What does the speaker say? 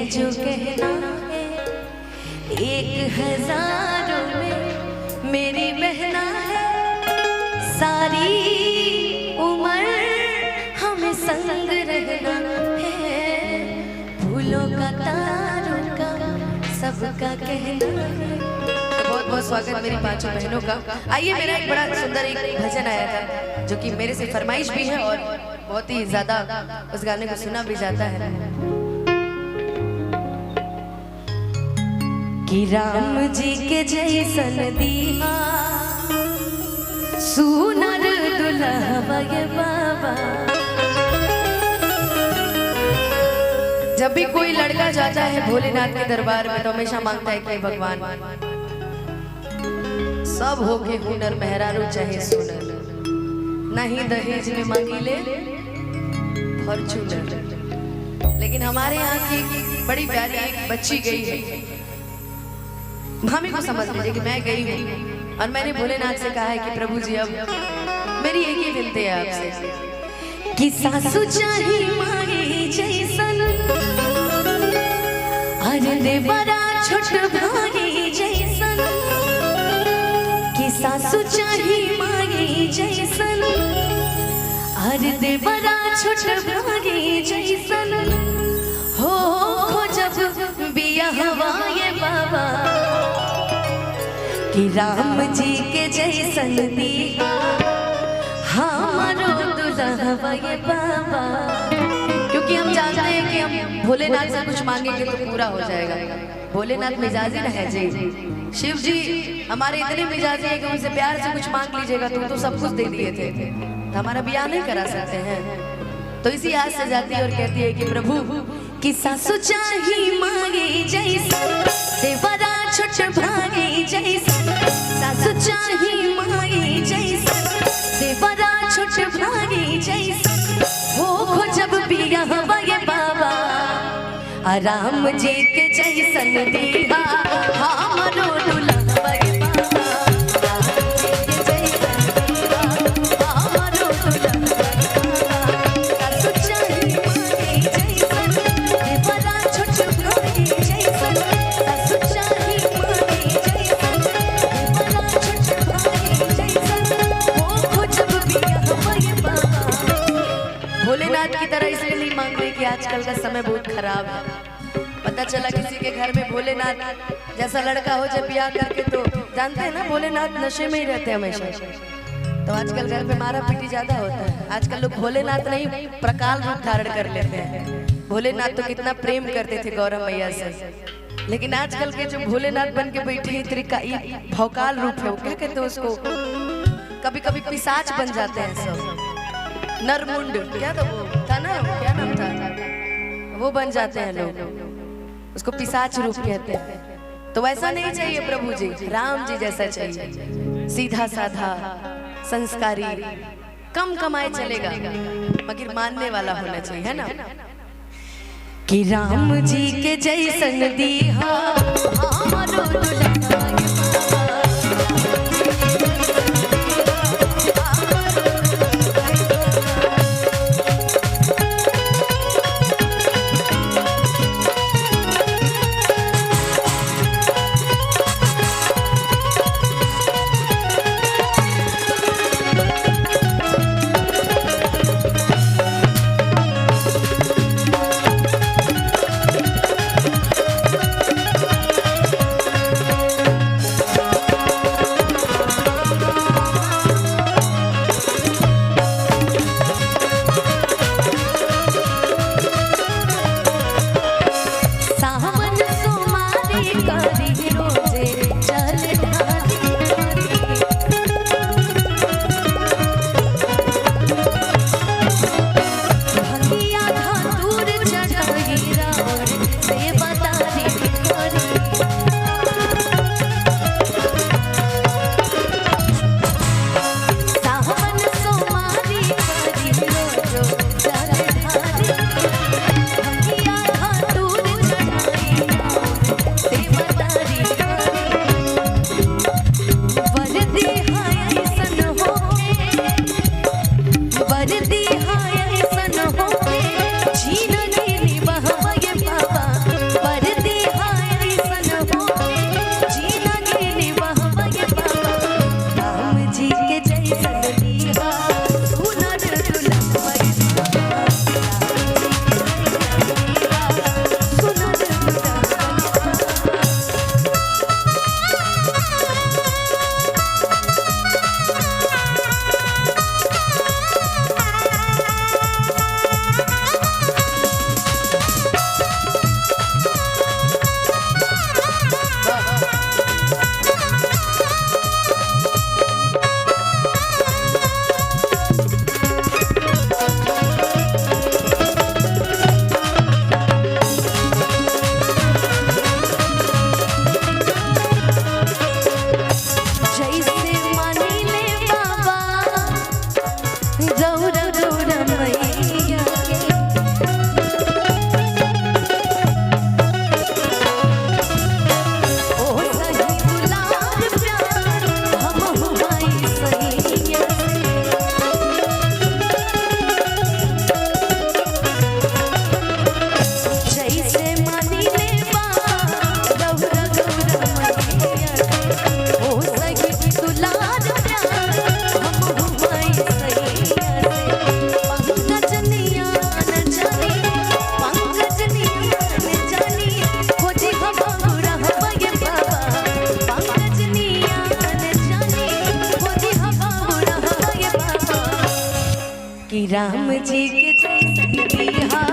जो कहना है, 1000 में मेरी बहना है। सारी उम्र हमें संग रहना है, फूलों का तारों का सबका कहना है। बहुत बहुत स्वागत मेरी पांचों बहनों का। आइए, मेरा एक बड़ा सुंदर एक भजन आया था जो कि मेरे से फरमाइश भी है और बहुत ही ज्यादा उस गाने को सुना भी जाता है कि राम जी के जैसन दिया सुनर दुल्हा ये बाबा। जब भी कोई लड़का जाता है भोलेनाथ के दरबार में तो हमेशा मांगता है कि भगवान सब हो के हुनर मेहरारू चाहे सुनर, नहीं दहेज में मांगी ले फॉर्चूनर। लेकिन हमारे यहाँ की बड़ी प्यारी एक बच्ची गई है, भाभी को समझ लीजिए कि मैं गई हूँ और मैंने भोलेनाथ से कहा है कि प्रभु जी अब मेरी एक ही विनती है आपसे कि सासू चाही मांगी जैसन, अरे दे बड़ा छोट भागी जैसन, कि सासू चाही मांगी जैसन, अरे दे बड़ा छोट भागी जैसन, हो जब बिया हवाए बाबा कि राम जी के जैसन दिया हमारो दुल्हा ये बाबा। क्योंकि हम जानते हैं कि हम भोलेनाथ से कुछ मांगेंगे तो पूरा हो जाएगा। भोलेनाथ मिजाजी ना है जी, शिव जी हमारे इतने मिजाजी है कि उनसे प्यार से कुछ मांग लीजिएगा तो सब कुछ दे दिए थे, तो हमारा ब्याह नहीं करा सकते हैं। तो इसी आज से जाती है और कहती है कि प्रभु कि सासू चाही मांगे जैसन, देवरा छोट भागे जैसन, सासू चाही मांगे जैसन, देवरा छोट भागे जैसन, हो जब बिया ये बाबा राम जी के जैसन दिया हमरो दुल्हा ये बाबा। भोलेनाथ की तरह इसलिए नहीं मांग रहे कि आजकल का समय बहुत खराब है। पता चला किसी के घर में भोलेनाथ जैसा लड़का हो जब ब्याह करके, तो जानते हैं ना भोलेनाथ नशे में ही रहते हैं हमेशा, तो आजकल घर में मारा पीटी ज्यादा होता है। आजकल लोग भोलेनाथ नहीं प्रकाल रूप धारण कर लेते हैं। भोलेनाथ तो कितना प्रेम करते थे गौरव मैया से, लेकिन आजकल के जो भोलेनाथ बन के बैठे हैं भौकाल रूप है, वो क्या कहते हैं उसको, कभी कभी पिशाच बन जाते हैं सब, नरमुंड क्या था वो था ना, क्या नाम था, वो बन जाते हैं लोग, उसको पिशाच रूप कहते हैं। तो वैसा नहीं चाहिए प्रभु जी, राम जी जैसा चाहिए, सीधा साधा संस्कारी, कम कमाए चलेगा मगर मानने वाला होना चाहिए, है ना। कि राम जी के जैसन दिया हमारो दुल्हा कि राम जी के जैसन बिहार